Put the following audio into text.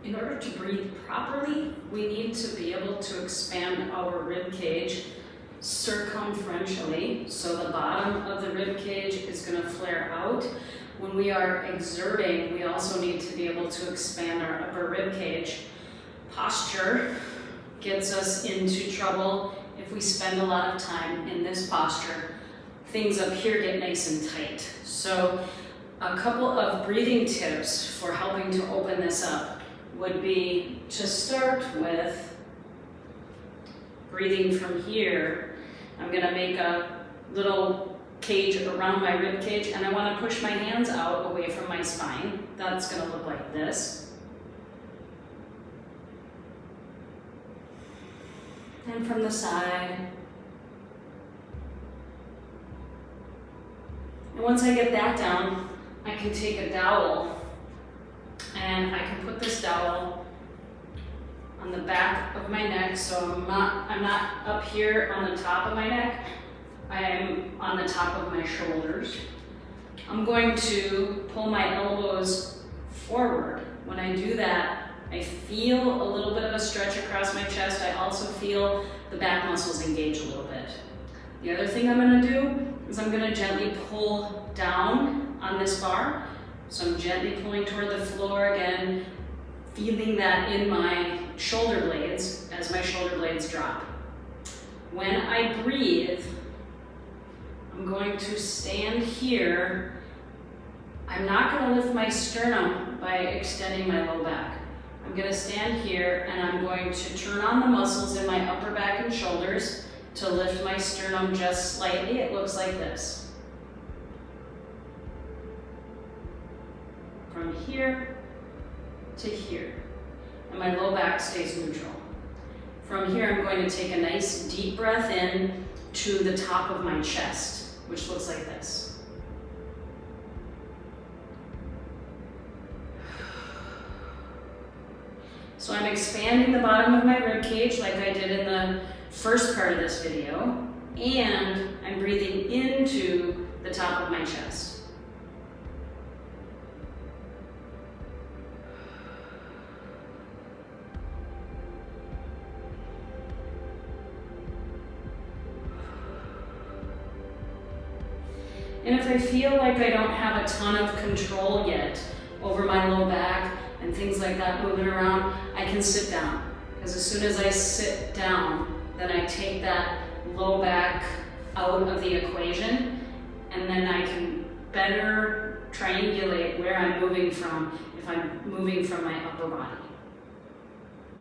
In order to breathe properly, we need to be able to expand our rib cage circumferentially, so the bottom of the rib cage is going to flare out. When we are exerting, we also need to be able to expand our upper rib cage. Posture gets us into trouble if we spend a lot of time in this posture. Things up here get nice and tight. So a couple of breathing tips for helping to open this up would be to start with breathing from here. I'm going to make a little cage around my rib cage, and I want to push my hands out away from my spine. That's going to look like this. And from the side. And once I get that down, I can take a dowel and I can put this dowel on the back of my neck, so I'm not up here on the top of my neck, I am on the top of my shoulders. I'm going to pull my elbows forward. When I do that, I feel a little bit of a stretch across my chest. I also feel the back muscles engage a little bit. The other thing I'm going to do is I'm going to gently pull down on this bar. So I'm gently pulling toward the floor again, feeling that in my shoulder blades as my shoulder blades drop. When I breathe, I'm going to stand here. I'm not going to lift my sternum by extending my low back. I'm going to stand here and I'm going to turn on the muscles in my upper back and shoulders to lift my sternum just slightly. It looks like this. From here to here. And my low back stays neutral. From here, I'm going to take a nice deep breath in to the top of my chest, which looks like this. So I'm expanding the bottom of my rib cage like I did in the first part of this video, and I'm breathing into the top of my chest. And if I feel like I don't have a ton of control yet over my low back and things like that moving around, I can sit down. Because as soon as I sit down, then I take that low back out of the equation, and then I can better triangulate where I'm moving from if I'm moving from my upper body.